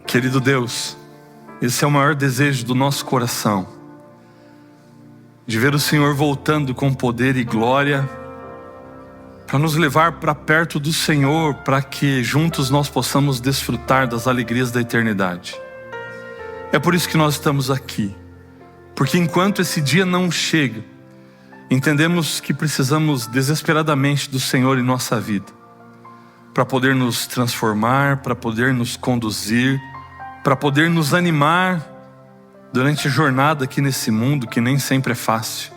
Querido Deus, esse é o maior desejo do nosso coração, de ver o Senhor voltando com poder e glória, para nos levar para perto do Senhor, para que juntos nós possamos desfrutar das alegrias da eternidade. É por isso que nós estamos aqui, porque enquanto esse dia não chega, entendemos que precisamos desesperadamente do Senhor em nossa vida, para poder nos transformar, para poder nos conduzir, para poder nos animar durante a jornada aqui nesse mundo que nem sempre é fácil.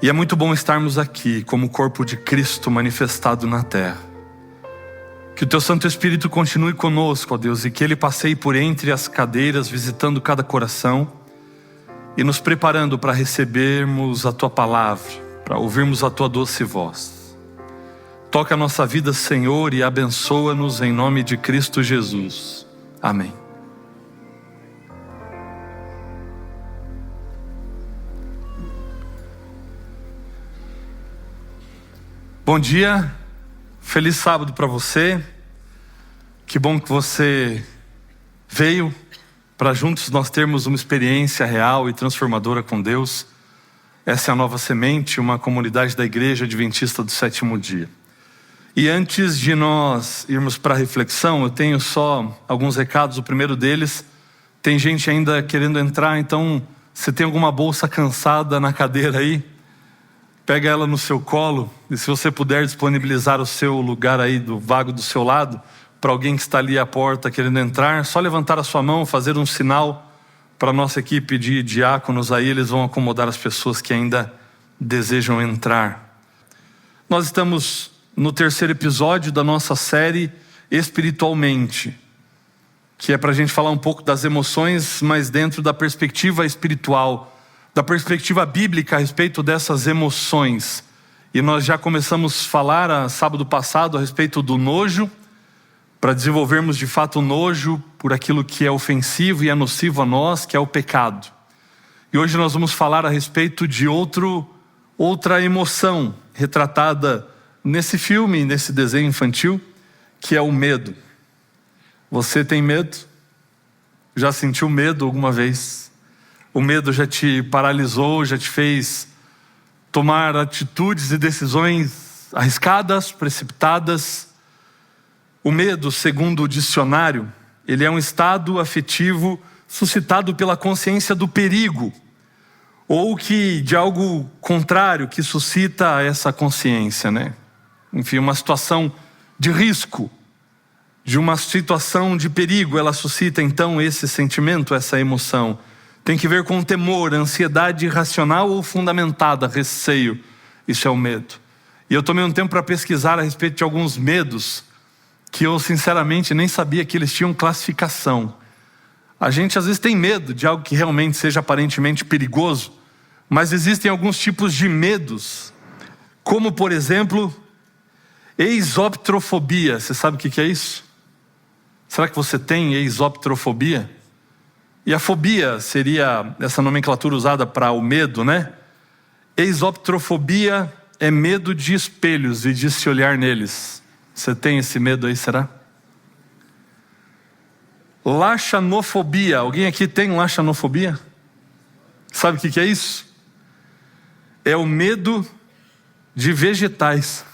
E é muito bom estarmos aqui como o corpo de Cristo manifestado na terra. Que o Teu Santo Espírito continue conosco, ó Deus, e que Ele passeie por entre as cadeiras, visitando cada coração e nos preparando para recebermos a Tua palavra, para ouvirmos a Tua doce voz. Toca a nossa vida, Senhor, e abençoa-nos em nome de Cristo Jesus. Amém. Bom dia, feliz sábado para você. Que bom que você veio para juntos nós termos uma experiência real e transformadora com Deus. Essa é a Nova Semente, uma comunidade da Igreja Adventista do Sétimo Dia. E antes de nós irmos para a reflexão, eu tenho só alguns recados. O primeiro deles, tem gente ainda querendo entrar, então você tem alguma bolsa cansada na cadeira aí? Pega ela no seu colo, e se você puder disponibilizar o seu lugar aí do vago do seu lado, para alguém que está ali à porta querendo entrar, só levantar a sua mão, fazer um sinal para a nossa equipe de diáconos aí, eles vão acomodar as pessoas que ainda desejam entrar. Nós estamos no terceiro episódio da nossa série Espiritualmente, que é para a gente falar um pouco das emoções, mas dentro da perspectiva espiritual, da perspectiva bíblica a respeito dessas emoções. E nós já começamos a falar sábado passado a respeito do nojo, para desenvolvermos de fato o nojo por aquilo que é ofensivo e é nocivo a nós, que é o pecado. E hoje nós vamos falar a respeito de outra emoção retratada nesse filme, nesse desenho infantil, que é o medo. Você tem medo? Já sentiu medo alguma vez? O medo já te paralisou, já te fez tomar atitudes e decisões arriscadas, precipitadas. O medo, segundo o dicionário, ele é um estado afetivo suscitado pela consciência do perigo, ou de algo contrário que suscita essa consciência, né? Enfim, uma situação de risco, de uma situação de perigo, ela suscita então esse sentimento, essa emoção. Tem que ver com temor, ansiedade irracional ou fundamentada, receio. Isso é o medo. E eu tomei um tempo para pesquisar a respeito de alguns medos que eu sinceramente nem sabia que eles tinham classificação. A gente às vezes tem medo de algo que realmente seja aparentemente perigoso, mas existem alguns tipos de medos, como por exemplo, eisoptrofobia. Você sabe o que é isso? Será que você tem eisoptrofobia? E a fobia seria essa nomenclatura usada para o medo, né? Eisoptrofobia é medo de espelhos e de se olhar neles. Você tem esse medo aí, será? Laxanofobia. Alguém aqui tem laxanofobia? Sabe o que é isso? É o medo de vegetais,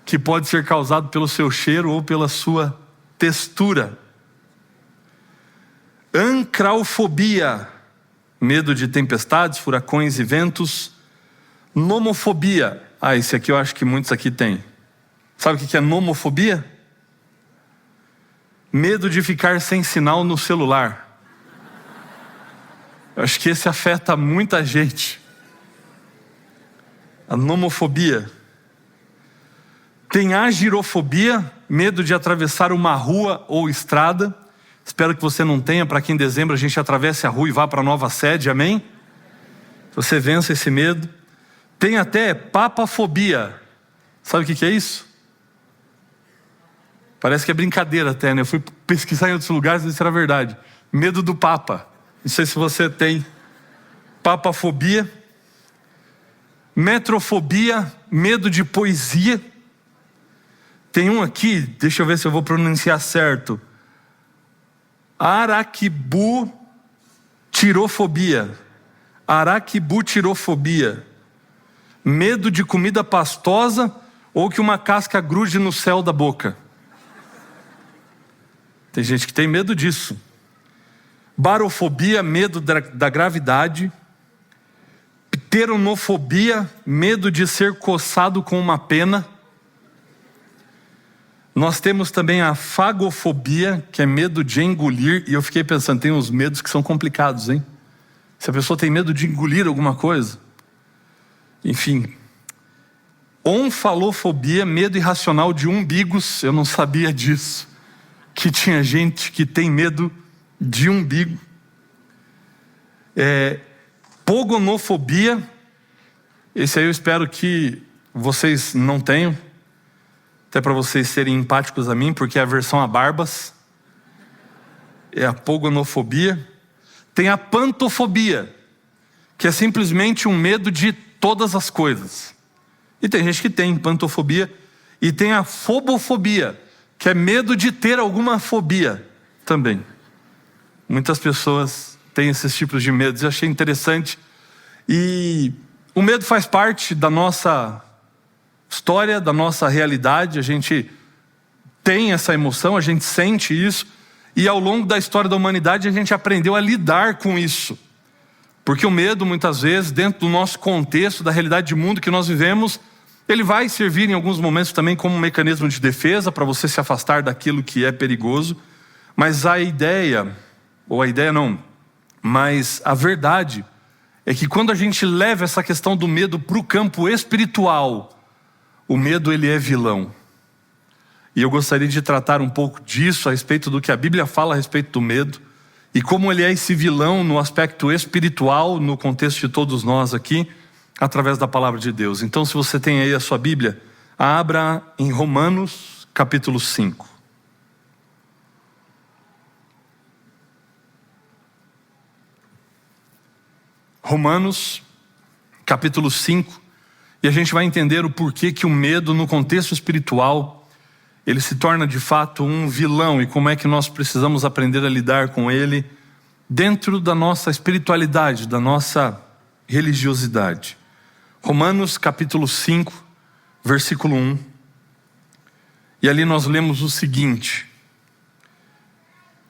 que pode ser causado pelo seu cheiro ou pela sua textura. Ancraufobia, medo de tempestades, furacões e ventos. Nomofobia, esse aqui eu acho que muitos aqui têm. Sabe o que é nomofobia? Medo de ficar sem sinal no celular. Eu acho que esse afeta muita gente. A nomofobia. Tem agirofobia, medo de atravessar uma rua ou estrada. Espero que você não tenha, para que em dezembro a gente atravesse a rua e vá para a nova sede, amém? Você vença esse medo. Tem até papafobia. Sabe o que é isso? Parece que é brincadeira até, né? Eu fui pesquisar em outros lugares e isso era verdade. Medo do Papa. Não sei se você tem. Papafobia. Metrofobia, medo de poesia. Tem um aqui, deixa eu ver se eu vou pronunciar certo. Araquibutirofobia. Araquibutirofobia. Medo de comida pastosa ou que uma casca grude no céu da boca. Tem gente que tem medo disso. Barofobia, medo da gravidade. Pteronofobia, medo de ser coçado com uma pena. Nós temos também a fagofobia, que é medo de engolir. E eu fiquei pensando, tem uns medos que são complicados, hein? Se a pessoa tem medo de engolir alguma coisa. Enfim. Onfalofobia, medo irracional de umbigos. Eu não sabia disso. Que tinha gente que tem medo de umbigo. Pogonofobia. Esse aí eu espero que vocês não tenham. Até para vocês serem empáticos a mim, porque é a versão a barbas. É a pogonofobia. Tem a pantofobia, que é simplesmente um medo de todas as coisas. E tem gente que tem pantofobia. E tem a fobofobia, que é medo de ter alguma fobia também. Muitas pessoas têm esses tipos de medos. Eu achei interessante. E o medo faz parte da nossa história, da nossa realidade. A gente tem essa emoção, a gente sente isso. E ao longo da história da humanidade a gente aprendeu a lidar com isso. Porque o medo, muitas vezes, dentro do nosso contexto, da realidade de mundo que nós vivemos, ele vai servir em alguns momentos também como um mecanismo de defesa para você se afastar daquilo que é perigoso. Mas a verdade é que quando a gente leva essa questão do medo para o campo espiritual, o medo ele é vilão. E eu gostaria de tratar um pouco disso a respeito do que a Bíblia fala a respeito do medo e como ele é esse vilão no aspecto espiritual, no contexto de todos nós aqui, através da palavra de Deus. Então, se você tem aí a sua Bíblia, abra em Romanos capítulo 5. Romanos capítulo 5. E a gente vai entender o porquê que o medo no contexto espiritual, ele se torna de fato um vilão e como é que nós precisamos aprender a lidar com ele dentro da nossa espiritualidade, da nossa religiosidade. Romanos capítulo 5, versículo 1. E ali nós lemos o seguinte: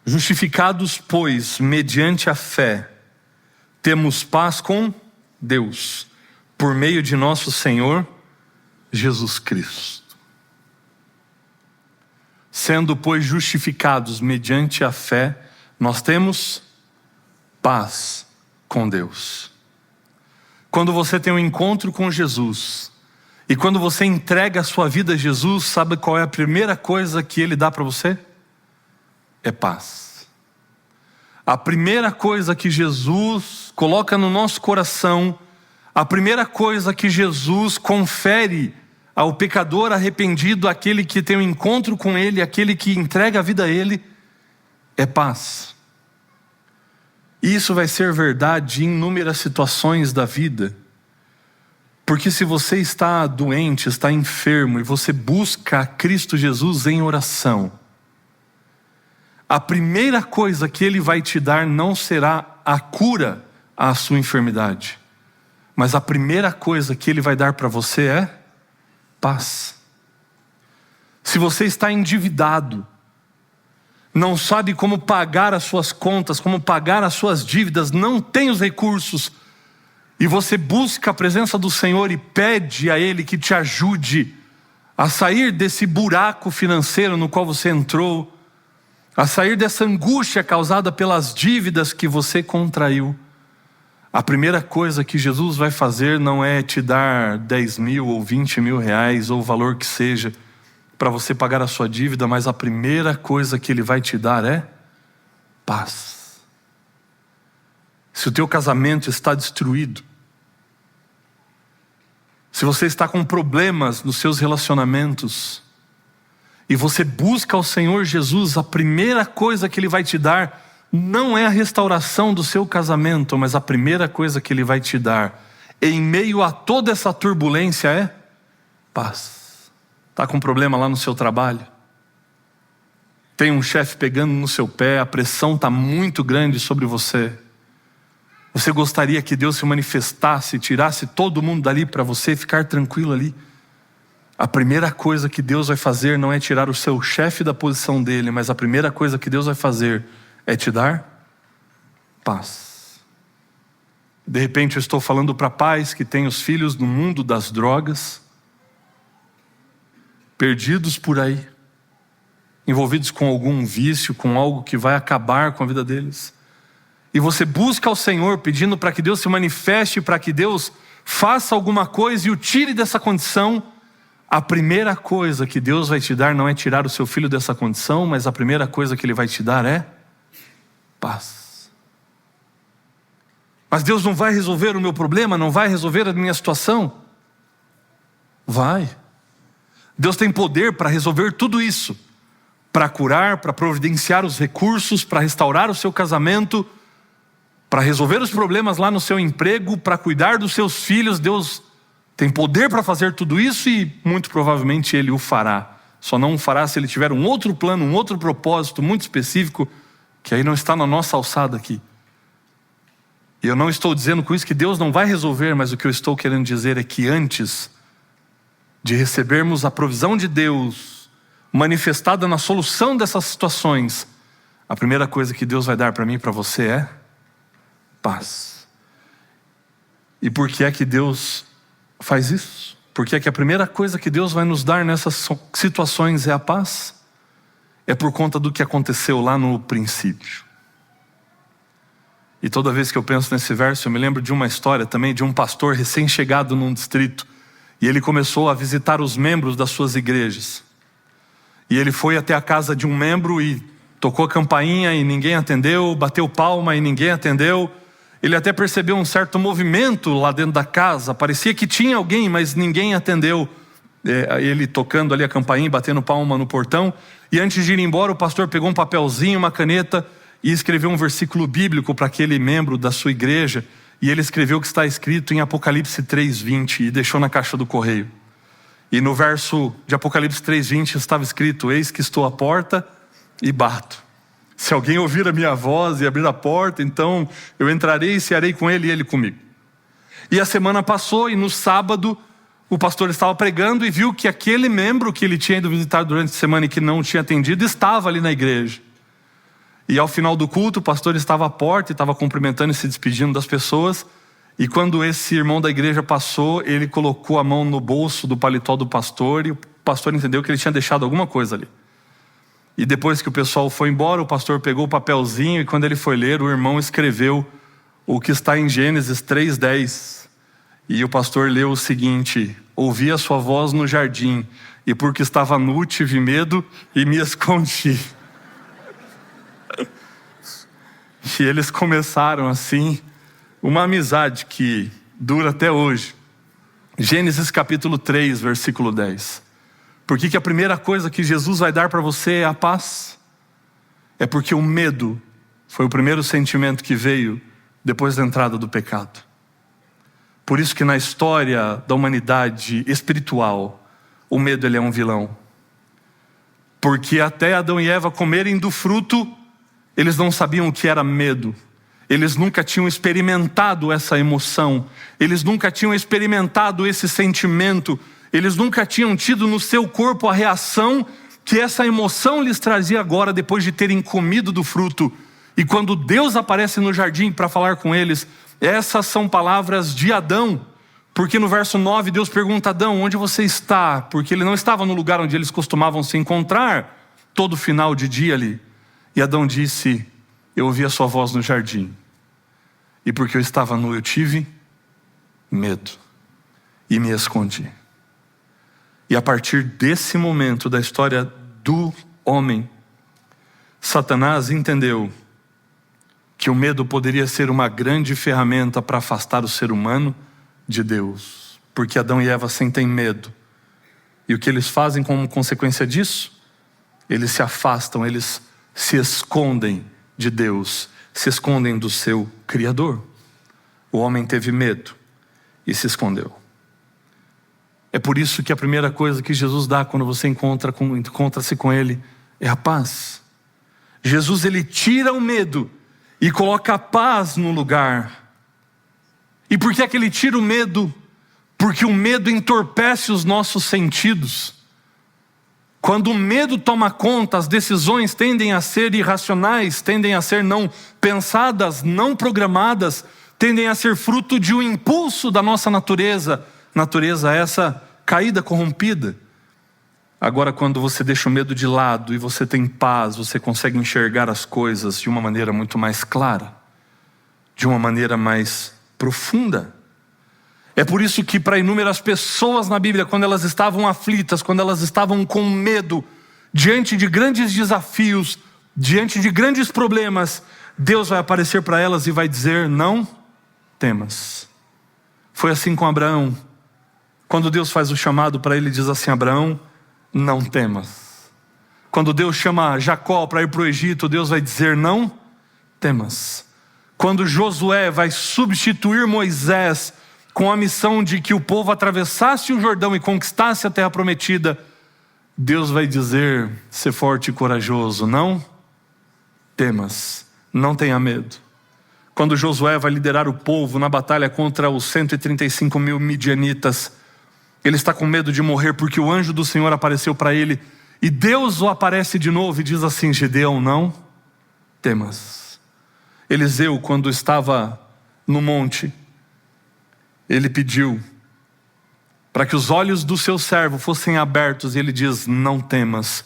justificados, pois, mediante a fé, temos paz com Deus, por meio de nosso Senhor Jesus Cristo. Sendo, pois, justificados mediante a fé, nós temos paz com Deus. Quando você tem um encontro com Jesus, e quando você entrega a sua vida a Jesus, sabe qual é a primeira coisa que Ele dá para você? É paz. A primeira coisa que Jesus coloca no nosso coração, a primeira coisa que Jesus confere ao pecador arrependido, aquele que tem um encontro com Ele, aquele que entrega a vida a Ele, é paz. E isso vai ser verdade em inúmeras situações da vida. Porque se você está doente, está enfermo, e você busca a Cristo Jesus em oração, a primeira coisa que Ele vai te dar não será a cura à sua enfermidade, mas a primeira coisa que Ele vai dar para você é paz. Se você está endividado, não sabe como pagar as suas contas, como pagar as suas dívidas, não tem os recursos, e você busca a presença do Senhor e pede a Ele que te ajude a sair desse buraco financeiro no qual você entrou, a sair dessa angústia causada pelas dívidas que você contraiu, a primeira coisa que Jesus vai fazer não é te dar 10 mil ou 20 mil reais, ou o valor que seja, para você pagar a sua dívida, mas a primeira coisa que Ele vai te dar é paz. Se o teu casamento está destruído, se você está com problemas nos seus relacionamentos, e você busca ao Senhor Jesus, a primeira coisa que Ele vai te dar não é a restauração do seu casamento, mas a primeira coisa que Ele vai te dar, em meio a toda essa turbulência, é paz. Está com problema lá no seu trabalho? tem um chefe pegando no seu pé, a pressão está muito grande sobre você. Você gostaria que Deus se manifestasse, tirasse todo mundo dali para você ficar tranquilo ali? A primeira coisa que Deus vai fazer não é tirar o seu chefe da posição dele, mas a primeira coisa que Deus vai fazer é te dar paz. De repente eu estou falando para pais que têm os filhos no mundo das drogas, perdidos por aí, envolvidos com algum vício, com algo que vai acabar com a vida deles. E você busca ao Senhor pedindo para que Deus se manifeste, para que Deus faça alguma coisa e o tire dessa condição. A primeira coisa que Deus vai te dar não é tirar o seu filho dessa condição, mas a primeira coisa que Ele vai te dar é paz. Mas Deus não vai resolver o meu problema, não vai resolver a minha situação? Vai. Deus tem poder para resolver tudo isso, para curar, para providenciar os recursos, para restaurar o seu casamento, para resolver os problemas lá no seu emprego, para cuidar dos seus filhos. Deus tem poder para fazer tudo isso e muito provavelmente Ele o fará. Só não o fará se Ele tiver um outro plano, um outro propósito muito específico, que aí não está na nossa alçada aqui. E eu não estou dizendo com isso que Deus não vai resolver, mas o que eu estou querendo dizer é que antes de recebermos a provisão de Deus manifestada na solução dessas situações, a primeira coisa que Deus vai dar para mim e para você é paz. E por que é que Deus faz isso? Por que é que a primeira coisa que Deus vai nos dar nessas situações é a paz? É por conta do que aconteceu lá no princípio. E toda vez que eu penso nesse verso, eu me lembro de uma história também de um pastor recém-chegado num distrito. E ele começou a visitar os membros das suas igrejas. E ele foi até a casa de um membro e tocou a campainha e ninguém atendeu, bateu palma e ninguém atendeu. Ele até percebeu um certo movimento lá dentro da casa. Parecia que tinha alguém, mas ninguém atendeu. Ele tocando ali a campainha, batendo palma no portão. E antes de ir embora, o pastor pegou um papelzinho, uma caneta e escreveu um versículo bíblico para aquele membro da sua igreja. E ele escreveu o que está escrito em Apocalipse 3:20 e deixou na caixa do correio. E no verso de Apocalipse 3:20 estava escrito: eis que estou à porta e bato. Se alguém ouvir a minha voz e abrir a porta, então eu entrarei e cearei com ele e ele comigo. E a semana passou e no sábado o pastor estava pregando e viu que aquele membro que ele tinha ido visitar durante a semana e que não tinha atendido estava ali na igreja. E ao final do culto o pastor estava à porta e estava cumprimentando e se despedindo das pessoas. E quando esse irmão da igreja passou, ele colocou a mão no bolso do paletó do pastor e o pastor entendeu que ele tinha deixado alguma coisa ali. E depois que o pessoal foi embora, o pastor pegou o papelzinho e quando ele foi ler, o irmão escreveu o que está em Gênesis 3:10. E o pastor leu o seguinte: ouvi a sua voz no jardim e porque estava nu tive medo e me escondi. E eles começaram assim uma amizade que dura até hoje. Gênesis capítulo 3, versículo 10. Por que a primeira coisa que Jesus vai dar para você é a paz? É porque o medo foi o primeiro sentimento que veio depois da entrada do pecado. Por isso que na história da humanidade espiritual, o medo ele é um vilão. Porque até Adão e Eva comerem do fruto, eles não sabiam o que era medo. Eles nunca tinham experimentado essa emoção. Eles nunca tinham experimentado esse sentimento. Eles nunca tinham tido no seu corpo a reação que essa emoção lhes trazia agora depois de terem comido do fruto. E quando Deus aparece no jardim para falar com eles, essas são palavras de Adão. Porque no verso 9 Deus pergunta a Adão: onde você está? Porque ele não estava no lugar onde eles costumavam se encontrar todo final de dia ali. E Adão disse: eu ouvi a sua voz no jardim. E porque eu estava nu, eu tive medo e me escondi. E a partir desse momento da história do homem, Satanás entendeu que o medo poderia ser uma grande ferramenta para afastar o ser humano de Deus. Porque Adão e Eva sentem medo. E o que eles fazem como consequência disso? Eles se afastam, eles se escondem de Deus, se escondem do seu Criador. O homem teve medo e se escondeu. É por isso que a primeira coisa que Jesus dá quando você encontra-se com Ele é a paz. Jesus, ele tira o medo e coloca a paz no lugar. E por que é que ele tira o medo? Porque o medo entorpece os nossos sentidos. Quando o medo toma conta, as decisões tendem a ser irracionais, tendem a ser não pensadas, não programadas, tendem a ser fruto de um impulso da nossa natureza essa caída, corrompida. Agora, quando você deixa o medo de lado e você tem paz, você consegue enxergar as coisas de uma maneira muito mais clara, de uma maneira mais profunda. É por isso que para inúmeras pessoas na Bíblia, quando elas estavam aflitas, quando elas estavam com medo, diante de grandes desafios, diante de grandes problemas, Deus vai aparecer para elas e vai dizer: não temas. Foi assim com Abraão. Quando Deus faz o chamado para ele, diz assim: Abraão, não temas. Quando Deus chama Jacó para ir para o Egito, Deus vai dizer: não temas. Quando Josué vai substituir Moisés com a missão de que o povo atravessasse o Jordão e conquistasse a terra prometida, Deus vai dizer: ser forte e corajoso, não temas, não tenha medo. Quando Josué vai liderar o povo na batalha contra os 135 mil midianitas, ele está com medo de morrer porque o anjo do Senhor apareceu para ele, e Deus o aparece de novo e diz assim: Gideão, não temas. Eliseu, quando estava no monte, ele pediu para que os olhos do seu servo fossem abertos, e ele diz: não temas,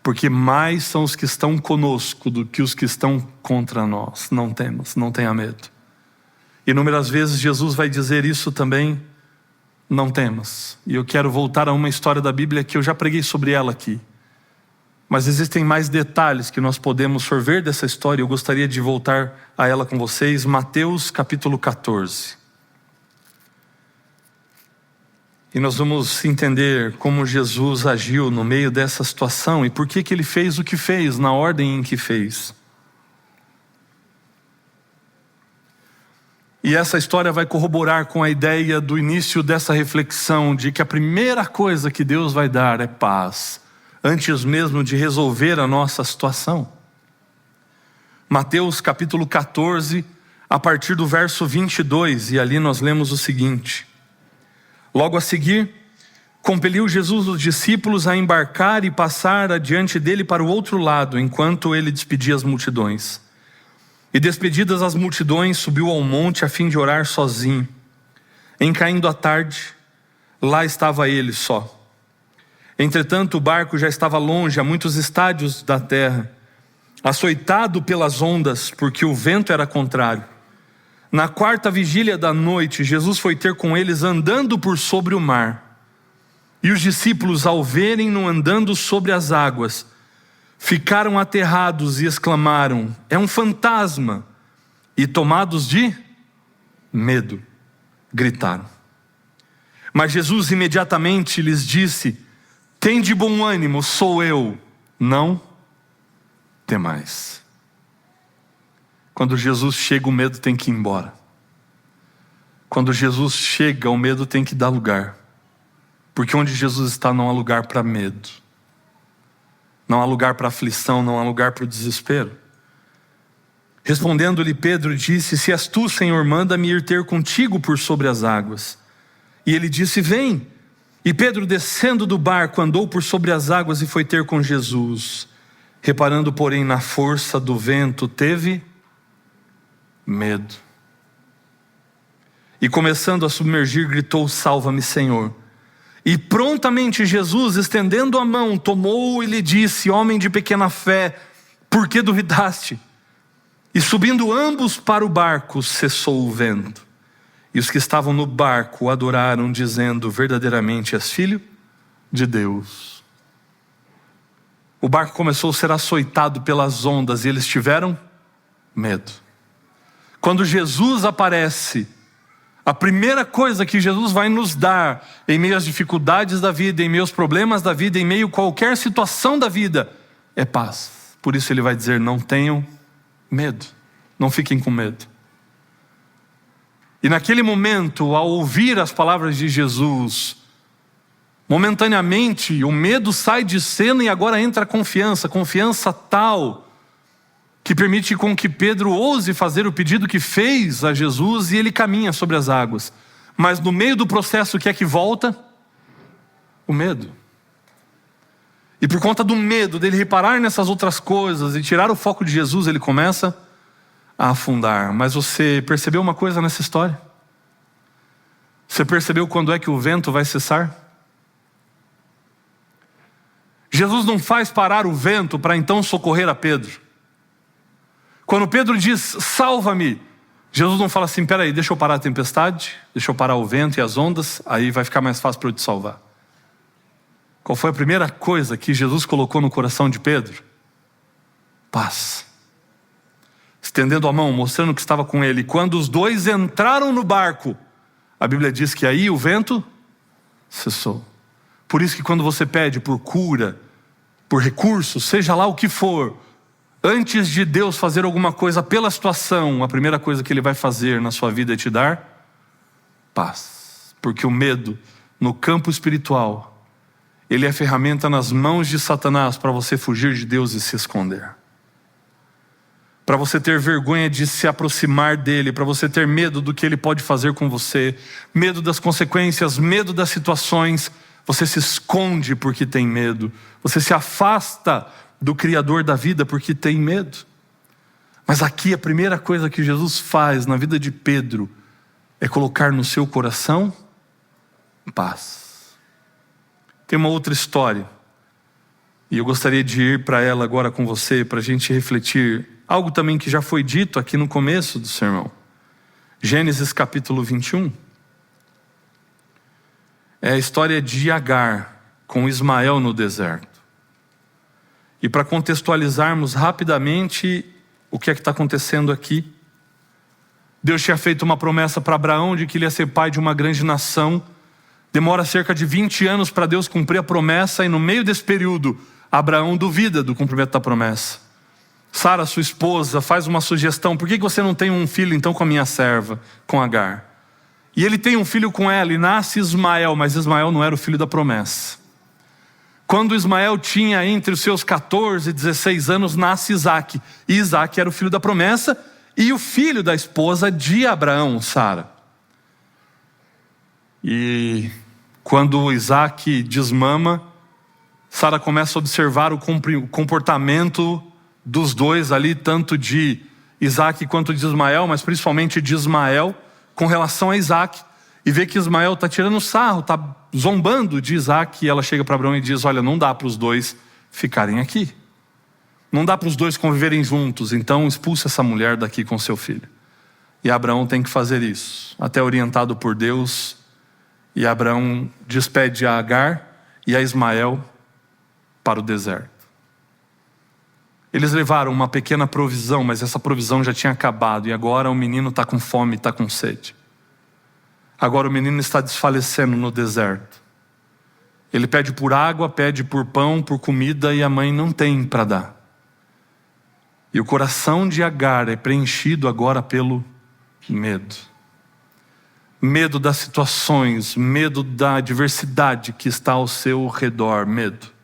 porque mais são os que estão conosco do que os que estão contra nós. Não temas, não tenha medo. Inúmeras vezes Jesus vai dizer isso também: não temas. E eu quero voltar a uma história da Bíblia que eu já preguei sobre ela aqui, mas existem mais detalhes que nós podemos sorver dessa história. Eu gostaria de voltar a ela com vocês. Mateus capítulo 14. E nós vamos entender como Jesus agiu no meio dessa situação e por que ele fez o que fez, na ordem em que fez. E essa história vai corroborar com a ideia do início dessa reflexão, de que a primeira coisa que Deus vai dar é paz, antes mesmo de resolver a nossa situação. Mateus capítulo 14, a partir do verso 22, e ali nós lemos o seguinte: logo a seguir, compeliu Jesus os discípulos a embarcar e passar adiante dele para o outro lado, enquanto ele despedia as multidões. E despedidas as multidões, subiu ao monte a fim de orar sozinho. Em caindo a tarde, lá estava ele só. Entretanto, o barco já estava longe, a muitos estádios da terra, açoitado pelas ondas, porque o vento era contrário. Na quarta vigília da noite, Jesus foi ter com eles andando por sobre o mar. E os discípulos, ao verem-no andando sobre as águas, ficaram aterrados e exclamaram: é um fantasma! E tomados de medo, gritaram. Mas Jesus imediatamente lhes disse: tende bom ânimo, sou eu, não temais. Quando Jesus chega, o medo tem que ir embora. Quando Jesus chega, o medo tem que dar lugar. Porque onde Jesus está não há lugar para medo. Não há lugar para aflição, não há lugar para o desespero. Respondendo-lhe Pedro, disse: se és tu, Senhor, manda-me ir ter contigo por sobre as águas. E ele disse: vem. E Pedro, descendo do barco, andou por sobre as águas e foi ter com Jesus. Reparando, porém, na força do vento, teve medo. E começando a submergir, gritou: salva-me, Senhor. E prontamente Jesus, estendendo a mão, tomou-o e lhe disse: homem de pequena fé, por que duvidaste? E subindo ambos para o barco, cessou o vento. E os que estavam no barco o adoraram, dizendo: verdadeiramente és filho de Deus. O barco começou a ser açoitado pelas ondas e eles tiveram medo. Quando Jesus aparece, a primeira coisa que Jesus vai nos dar em meio às dificuldades da vida, em meio aos problemas da vida, em meio a qualquer situação da vida, é paz. Por isso ele vai dizer: não tenham medo, não fiquem com medo. E naquele momento, ao ouvir as palavras de Jesus, momentaneamente o medo sai de cena e agora entra a confiança tal que permite com que Pedro ouse fazer o pedido que fez a Jesus, e ele caminha sobre as águas. Mas no meio do processo, o que é que volta? O medo. E por conta do medo dele reparar nessas outras coisas e tirar o foco de Jesus, ele começa a afundar. Mas você percebeu uma coisa nessa história? Você percebeu quando é que o vento vai cessar? Jesus não faz parar o vento para então socorrer a Pedro. Quando Pedro diz, salva-me, Jesus não fala assim, peraí, deixa eu parar a tempestade, deixa eu parar o vento e as ondas, aí vai ficar mais fácil para eu te salvar. Qual foi a primeira coisa que Jesus colocou no coração de Pedro? Paz. Estendendo a mão, mostrando que estava com ele. Quando os dois entraram no barco, a Bíblia diz que aí o vento cessou. Por isso que quando você pede por cura, por recursos, seja lá o que for, antes de Deus fazer alguma coisa pela situação, a primeira coisa que Ele vai fazer na sua vida é te dar paz. Porque o medo, no campo espiritual, ele é ferramenta nas mãos de Satanás para você fugir de Deus e se esconder. Para você ter vergonha de se aproximar dele, para você ter medo do que ele pode fazer com você, medo das consequências, medo das situações. Você se esconde porque tem medo. Você se afasta do Criador da vida porque tem medo. Mas aqui a primeira coisa que Jesus faz na vida de Pedro é colocar no seu coração paz. Tem uma outra história, e eu gostaria de ir para ela agora com você, para a gente refletir algo também que já foi dito aqui no começo do sermão. Gênesis capítulo 21. É a história de Agar com Ismael no deserto. E para contextualizarmos rapidamente o que é que está acontecendo aqui, Deus tinha feito uma promessa para Abraão de que ele ia ser pai de uma grande nação. Demora cerca de 20 anos para Deus cumprir a promessa, e no meio desse período, Abraão duvida do cumprimento da promessa. Sara, sua esposa, faz uma sugestão: por que você não tem um filho então com a minha serva, com Agar? E ele tem um filho com ela e nasce Ismael, mas Ismael não era o filho da promessa. Quando Ismael tinha entre os seus 14 e 16 anos, nasce Isaac. E Isaac era o filho da promessa e o filho da esposa de Abraão, Sara. E quando Isaac desmama, Sara começa a observar o comportamento dos dois ali, tanto de Isaac quanto de Ismael, mas principalmente de Ismael com relação a Isaac, e vê que Ismael está tirando sarro, está zombando de Isaac, e ela chega para Abraão e diz: olha, não dá para os dois ficarem aqui, não dá para os dois conviverem juntos, então expulsa essa mulher daqui com seu filho. E Abraão tem que fazer isso, até orientado por Deus, e Abraão despede a Agar e a Ismael para o deserto. Eles levaram uma pequena provisão, mas essa provisão já tinha acabado, e agora o menino está com fome, está com sede. Agora o menino está desfalecendo no deserto. Ele pede por água, pede por pão, por comida, e a mãe não tem para dar. E o coração de Agar é preenchido agora pelo medo. Medo das situações, medo da adversidade que está ao seu redor, medo.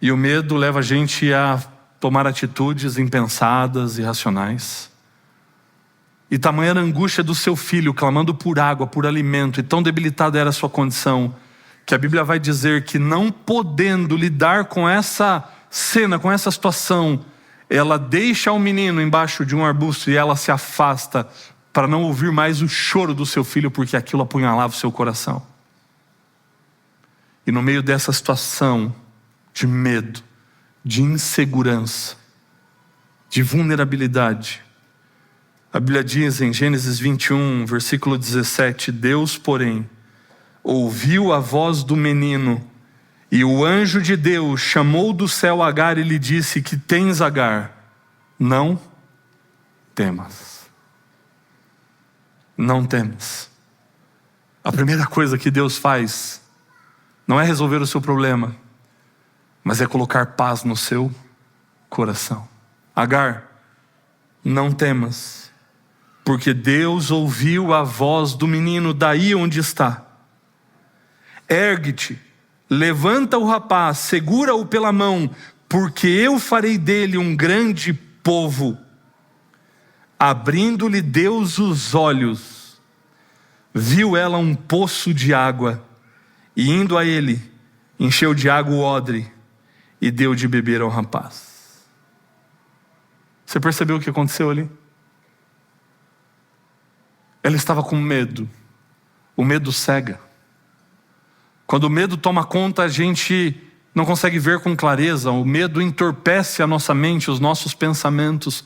E o medo leva a gente a tomar atitudes impensadas, irracionais. E tamanha era a angústia do seu filho, clamando por água, por alimento, e tão debilitada era a sua condição, que a Bíblia vai dizer que, não podendo lidar com essa cena, com essa situação, ela deixa o menino embaixo de um arbusto e ela se afasta para não ouvir mais o choro do seu filho, porque aquilo apunhalava o seu coração. E no meio dessa situação de medo, de insegurança, de vulnerabilidade, a Bíblia diz em Gênesis 21, versículo 17: Deus, porém, ouviu a voz do menino, e o anjo de Deus chamou do céu Agar e lhe disse: que tens, Agar? Não temas. Não temas. A primeira coisa que Deus faz não é resolver o seu problema, mas é colocar paz no seu coração. Agar, não temas, porque Deus ouviu a voz do menino daí onde está. Ergue-te, levanta o rapaz, segura-o pela mão, porque eu farei dele um grande povo. Abrindo-lhe Deus os olhos, viu ela um poço de água, e indo a ele, encheu de água o odre, e deu de beber ao rapaz. Você percebeu o que aconteceu ali? Ela estava com medo. O medo cega. Quando o medo toma conta, a gente não consegue ver com clareza. O medo entorpece a nossa mente, os nossos pensamentos.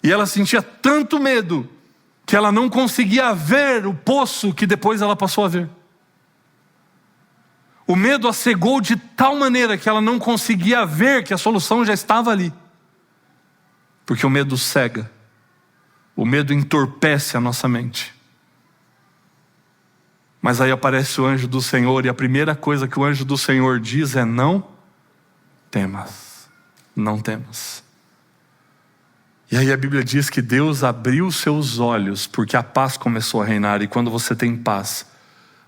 E ela sentia tanto medo que ela não conseguia ver o poço que depois ela passou a ver. O medo a cegou de tal maneira que ela não conseguia ver que a solução já estava ali. Porque o medo cega. O medo entorpece a nossa mente. Mas aí aparece o anjo do Senhor, e a primeira coisa que o anjo do Senhor diz é: não temas, não temas. E aí a Bíblia diz que Deus abriu seus olhos, porque a paz começou a reinar. E quando você tem paz,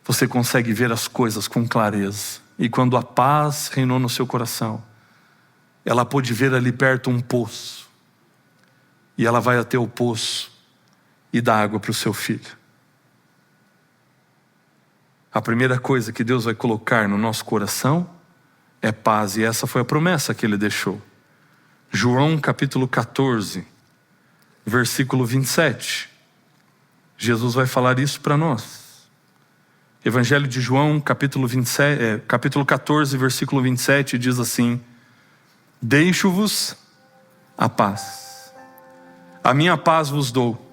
você consegue ver as coisas com clareza. E quando a paz reinou no seu coração, ela pôde ver ali perto um poço. E ela vai até o poço e dá água para o seu filho. A primeira coisa que Deus vai colocar no nosso coração é paz. E essa foi a promessa que Ele deixou. João capítulo 14, versículo 27. Jesus vai falar isso para nós. Evangelho de João capítulo 14, versículo 27 diz assim: deixo-vos a paz. A minha paz vos dou.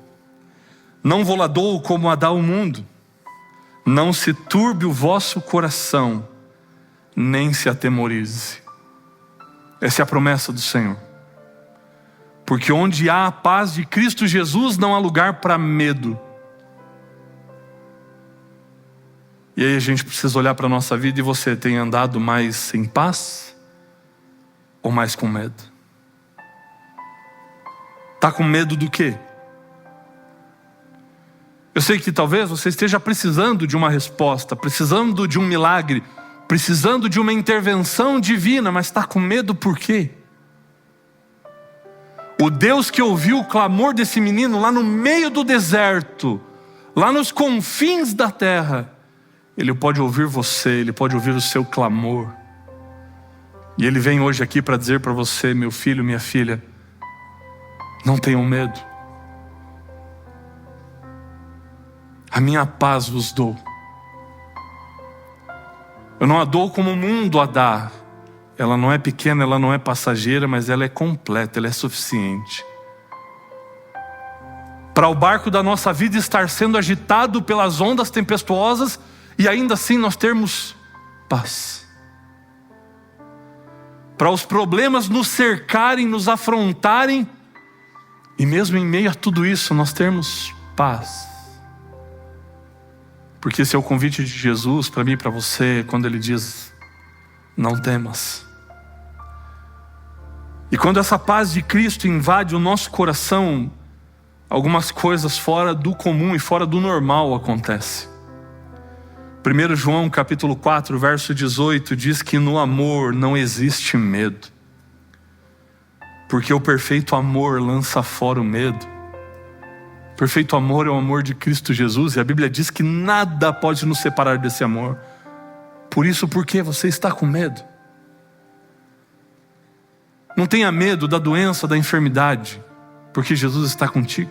Não vou lá dou como a dá o mundo. Não se turbe o vosso coração, nem se atemorize. Essa é a promessa do Senhor. Porque onde há a paz de Cristo Jesus, não há lugar para medo. E aí a gente precisa olhar para a nossa vida. E você tem andado mais em paz? Ou mais com medo? Está com medo do quê? Eu sei que talvez você esteja precisando de uma resposta, precisando de um milagre, precisando de uma intervenção divina, mas está com medo por quê? O Deus que ouviu o clamor desse menino lá no meio do deserto, lá nos confins da terra, Ele pode ouvir você, Ele pode ouvir o seu clamor. E Ele vem hoje aqui para dizer para você: meu filho, minha filha, não tenham medo. A minha paz vos dou. Eu não a dou como o mundo a dá. Ela não é pequena, ela não é passageira, mas ela é completa, ela é suficiente. Para o barco da nossa vida estar sendo agitado pelas ondas tempestuosas e ainda assim nós termos paz. Para os problemas nos cercarem, nos afrontarem, e mesmo em meio a tudo isso nós termos paz. Porque esse é o convite de Jesus para mim e para você, quando Ele diz: não temas. E quando essa paz de Cristo invade o nosso coração, algumas coisas fora do comum e fora do normal acontecem. 1 João capítulo 4, verso 18 diz que no amor não existe medo, porque o perfeito amor lança fora o medo. Perfeito amor é o amor de Cristo Jesus, e a Bíblia diz que nada pode nos separar desse amor. Por isso, por que você está com medo? Não tenha medo da doença, da enfermidade, porque Jesus está contigo.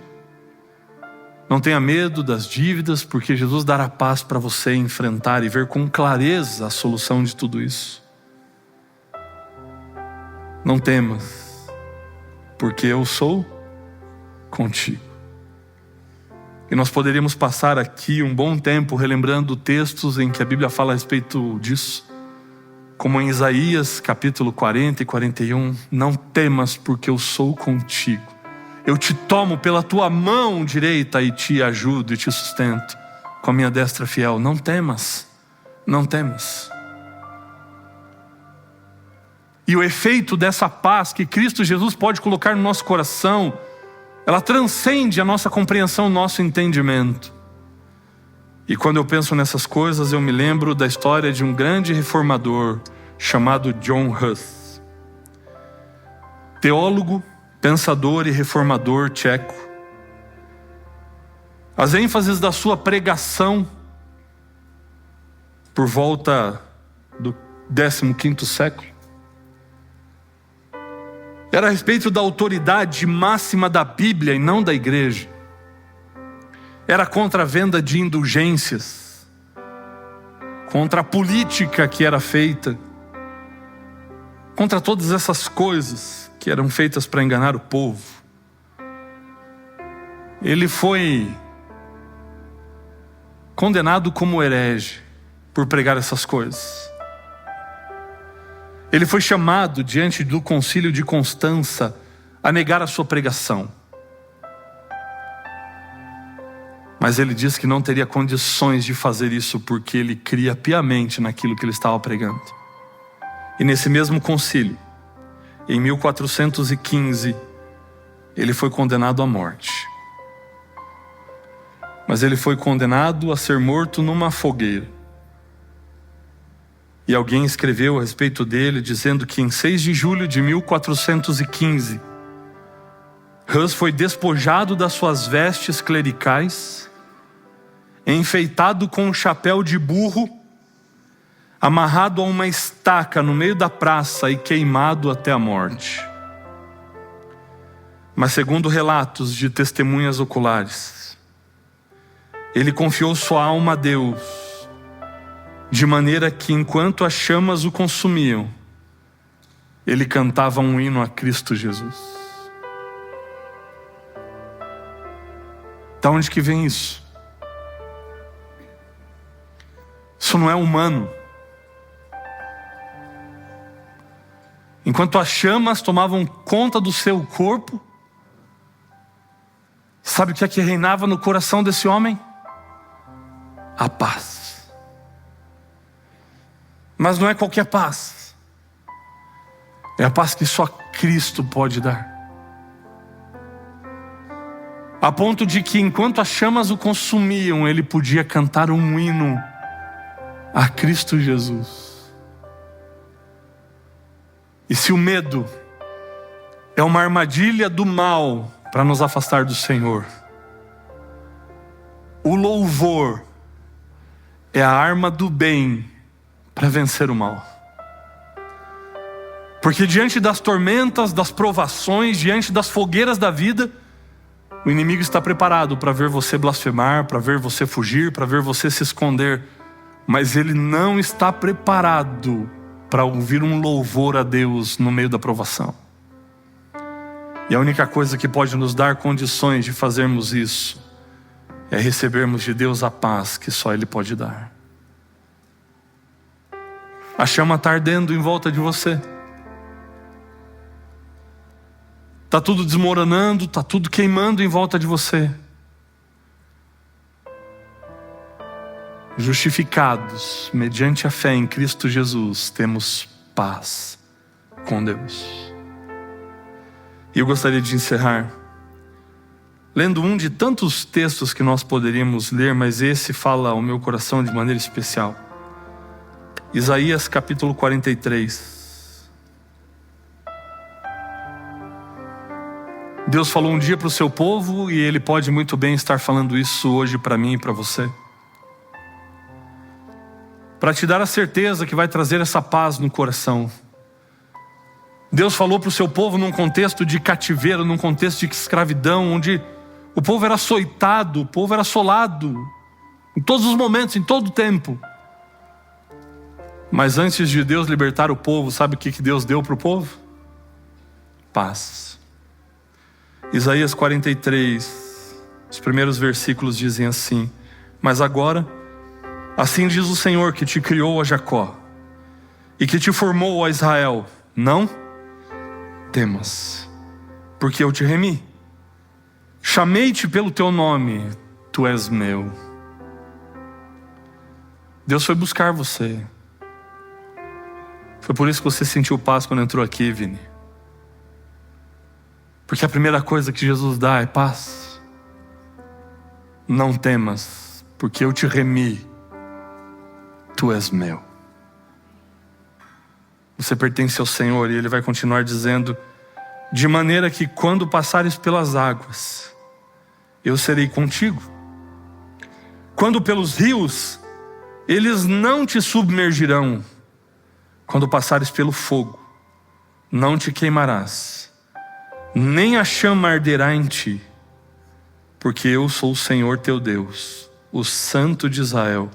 Não tenha medo das dívidas, porque Jesus dará paz para você enfrentar e ver com clareza a solução de tudo isso. Não temas, porque eu sou contigo. E nós poderíamos passar aqui um bom tempo relembrando textos em que a Bíblia fala a respeito disso, como em Isaías capítulo 40 e 41. Não temas, porque eu sou contigo. Eu te tomo pela tua mão direita e te ajudo e te sustento com a minha destra fiel. Não temas, não temas. E o efeito dessa paz que Cristo Jesus pode colocar no nosso coração, ela transcende a nossa compreensão, o nosso entendimento. E quando eu penso nessas coisas, eu me lembro da história de um grande reformador chamado John Huss. teólogo, pensador e reformador tcheco. As ênfases da sua pregação, por volta do 15º século, era a respeito da autoridade máxima da Bíblia e não da igreja. Era contra a venda de indulgências, contra a política que era feita, contra todas essas coisas que eram feitas para enganar o povo. Ele foi condenado como herege por pregar essas coisas. Ele foi chamado diante do concílio de Constança a negar a sua pregação. Mas ele disse que não teria condições de fazer isso porque ele cria piamente naquilo que ele estava pregando. E nesse mesmo concílio, em 1415, ele foi condenado à morte. Mas ele foi condenado a ser morto numa fogueira. E alguém escreveu a respeito dele, dizendo que em 6 de julho de 1415, Hus foi despojado das suas vestes clericais, enfeitado com um chapéu de burro, amarrado a uma estaca no meio da praça e queimado até a morte. Mas segundo relatos de testemunhas oculares, ele confiou sua alma a Deus, de maneira que enquanto as chamas o consumiam, ele cantava um hino a Cristo Jesus. Da onde que vem isso? Isso não é humano. Enquanto as chamas tomavam conta do seu corpo, sabe o que é que reinava no coração desse homem? A paz. Mas não é qualquer paz. É a paz que só Cristo pode dar. A ponto de que enquanto as chamas o consumiam, ele podia cantar um hino a Cristo Jesus. E se o medo é uma armadilha do mal para nos afastar do Senhor, o louvor é a arma do bem para vencer o mal. Porque diante das tormentas, das provações, diante das fogueiras da vida, o inimigo está preparado para ver você blasfemar, para ver você fugir, para ver você se esconder. Mas ele não está preparado para ouvir um louvor a Deus no meio da provação. E a única coisa que pode nos dar condições de fazermos isso é recebermos de Deus a paz que só Ele pode dar. A chama está ardendo em volta de você. Está tudo desmoronando, está tudo queimando em volta de você. Justificados mediante a fé em Cristo Jesus, temos paz com Deus. E eu gostaria de encerrar lendo um de tantos textos que nós poderíamos ler, mas esse fala ao meu coração de maneira especial. Isaías capítulo 43. Deus falou um dia para o seu povo e Ele pode muito bem estar falando isso hoje para mim e para você. Para te dar a certeza que vai trazer essa paz no coração. Deus falou para o seu povo num contexto de cativeiro, num contexto de escravidão, onde o povo era açoitado, o povo era assolado, em todos os momentos, em todo o tempo. Mas antes de Deus libertar o povo, sabe o que Deus deu para o povo? Paz. Isaías 43, os primeiros versículos dizem assim: mas agora, assim diz o Senhor que te criou, a Jacó, e que te formou, a Israel: não temas, porque eu te remi. Chamei-te pelo teu nome, tu és meu. Deus foi buscar você. Foi por isso que você sentiu paz quando entrou aqui, Vini. Porque a primeira coisa que Jesus dá é paz. Não temas, porque eu te remi. Tu és meu. Você pertence ao Senhor, e Ele vai continuar dizendo de maneira que quando passares pelas águas, eu serei contigo. Quando pelos rios, eles não te submergirão. Quando passares pelo fogo, não te queimarás, nem a chama arderá em ti, porque eu sou o Senhor teu Deus, o Santo de Israel,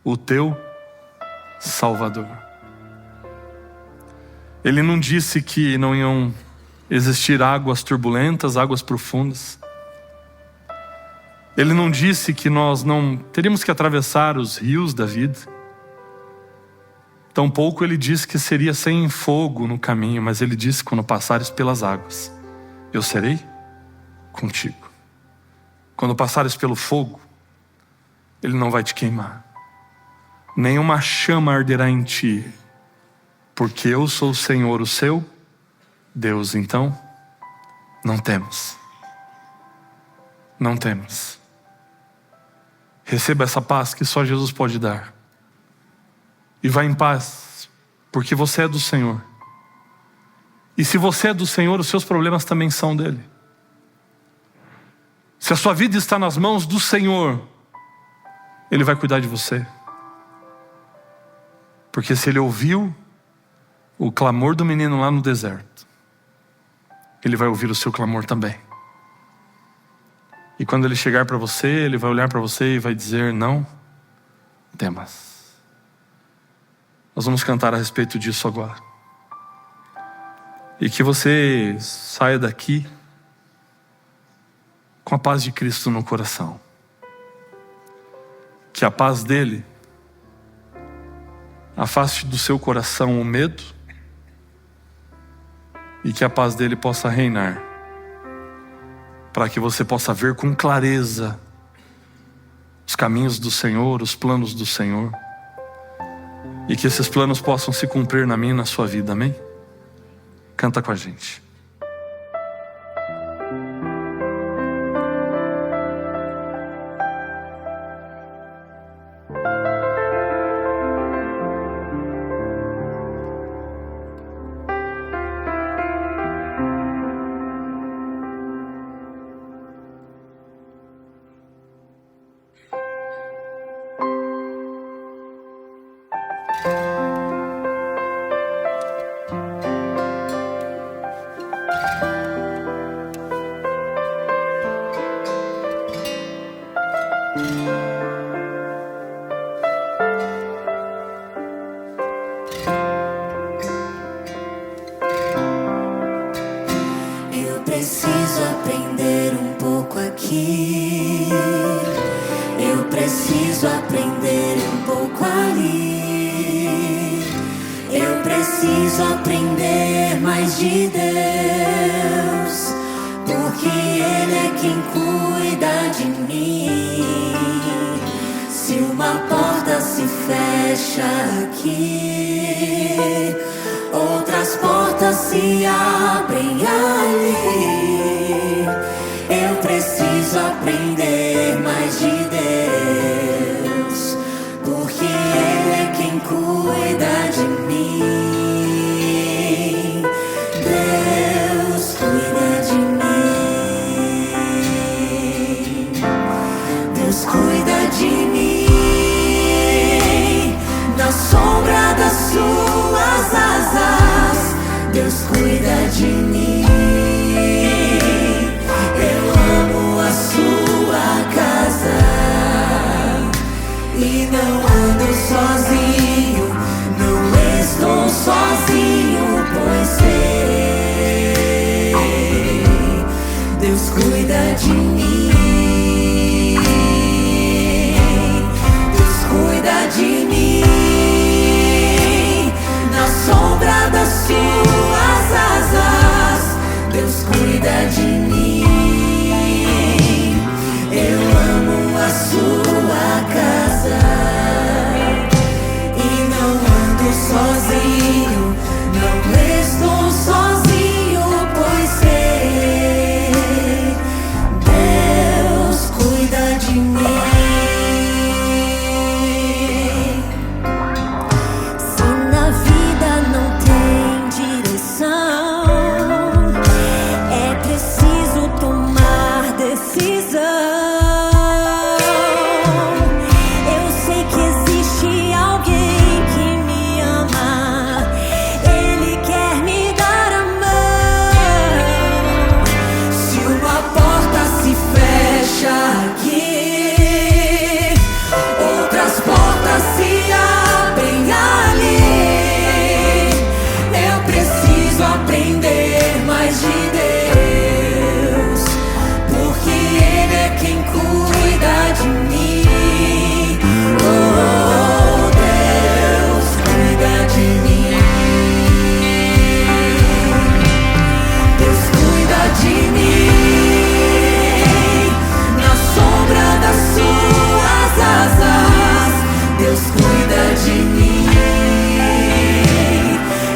o teu Salvador. Ele não disse que não iam existir águas turbulentas, águas profundas. Ele não disse que nós não teríamos que atravessar os rios da vida. Tampouco ele disse que seria sem fogo no caminho, mas ele disse: quando passares pelas águas, eu serei contigo. Quando passares pelo fogo, ele não vai te queimar. Nenhuma chama arderá em ti, porque eu sou o Senhor, o seu Deus. Então, não temas. Não temas. Receba essa paz que só Jesus pode dar. E vá em paz, porque você é do Senhor. E se você é do Senhor, os seus problemas também são dele. Se a sua vida está nas mãos do Senhor, ele vai cuidar de você. Porque se ele ouviu o clamor do menino lá no deserto, ele vai ouvir o seu clamor também. E quando ele chegar para você, ele vai olhar para você e vai dizer: não temas. Nós vamos cantar a respeito disso agora. E que você saia daqui com a paz de Cristo no coração. Que a paz dele afaste do seu coração o medo, e que a paz dele possa reinar, para que você possa ver com clareza os caminhos do Senhor, os planos do Senhor, e que esses planos possam se cumprir na minha e na sua vida, amém? Canta com a gente. Eu preciso aprender um pouco aqui. Eu preciso aprender um pouco ali. Eu preciso aprender mais de Deus, porque Ele é quem cuida de mim. Se uma porta se fecha aqui, outras portas se abrem ali. Eu preciso aprender mais de Deus, porque Ele é quem cuida de mim. Deus cuida de mim. Deus cuida de mim. Na sombra das suas asas, Deus cuida de mim. Eu amo a sua casa e não ando sozinho, não estou sozinho, pois sei, Deus cuida de mim. Deus cuida de mim. Na sombra das suas asas, Deus cuida de mim. Eu amo a sua casa e não ando sozinho, não estou sozinho, pois sei, Deus és de Deus, porque Ele é quem cuida de mim. Oh, Deus cuida de mim. Deus cuida de mim, na sombra das suas asas. Deus cuida de mim.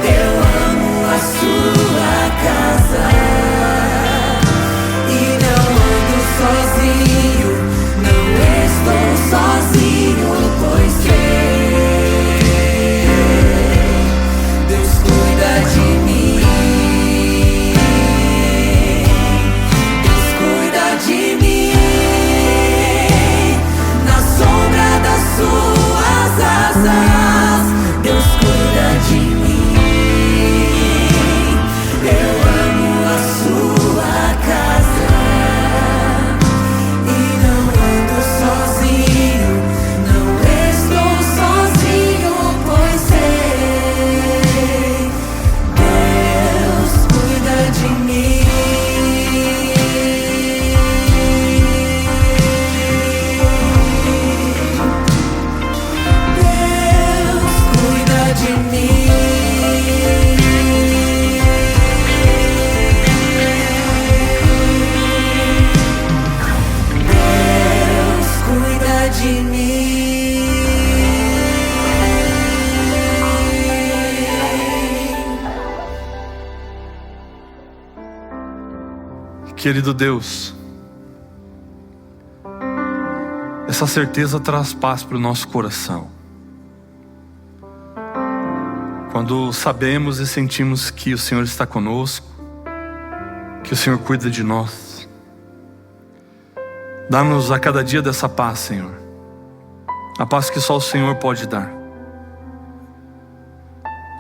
Eu amo a sua casa e não ando sozinho, não estou sozinho, pois sei, Deus cuida de mim. Deus cuida de mim, na sombra das suas asas. Deus cuida de mim. Eu amo a sua casa e não ando sozinho, não estou sozinho, pois sei, Deus cuida de mim. Deus cuida de mim. Deus cuida de mim. Querido Deus, essa certeza traz paz para o nosso coração. Quando sabemos e sentimos que o Senhor está conosco, que o Senhor cuida de nós. Dá-nos a cada dia dessa paz, Senhor. A paz que só o Senhor pode dar.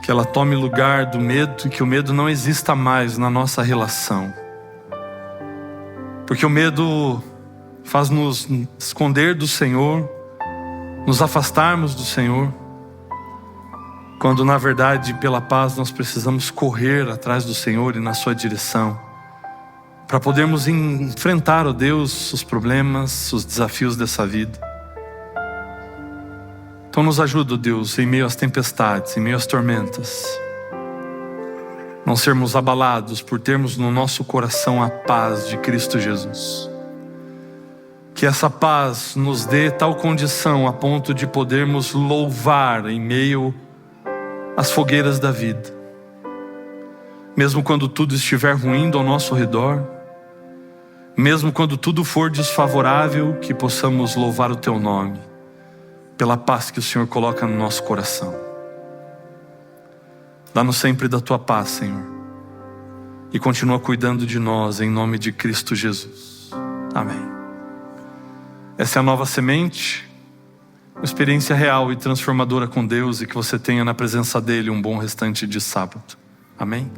Que ela tome lugar do medo e que o medo não exista mais na nossa relação. Porque o medo faz-nos esconder do Senhor, nos afastarmos do Senhor, quando na verdade pela paz nós precisamos correr atrás do Senhor e na sua direção, para podermos enfrentar, ó Deus, os problemas, os desafios dessa vida. Então nos ajuda, ó Deus, em meio às tempestades, em meio às tormentas, não sermos abalados por termos no nosso coração a paz de Cristo Jesus. Que essa paz nos dê tal condição a ponto de podermos louvar em meio às fogueiras da vida. Mesmo quando tudo estiver ruindo ao nosso redor, mesmo quando tudo for desfavorável, que possamos louvar o Teu nome, pela paz que o Senhor coloca no nosso coração. Dá-nos sempre da Tua paz, Senhor, e continua cuidando de nós, em nome de Cristo Jesus. Amém. Essa é a Nova Semente, uma experiência real e transformadora com Deus, e que você tenha na presença dEle um bom restante de sábado. Amém?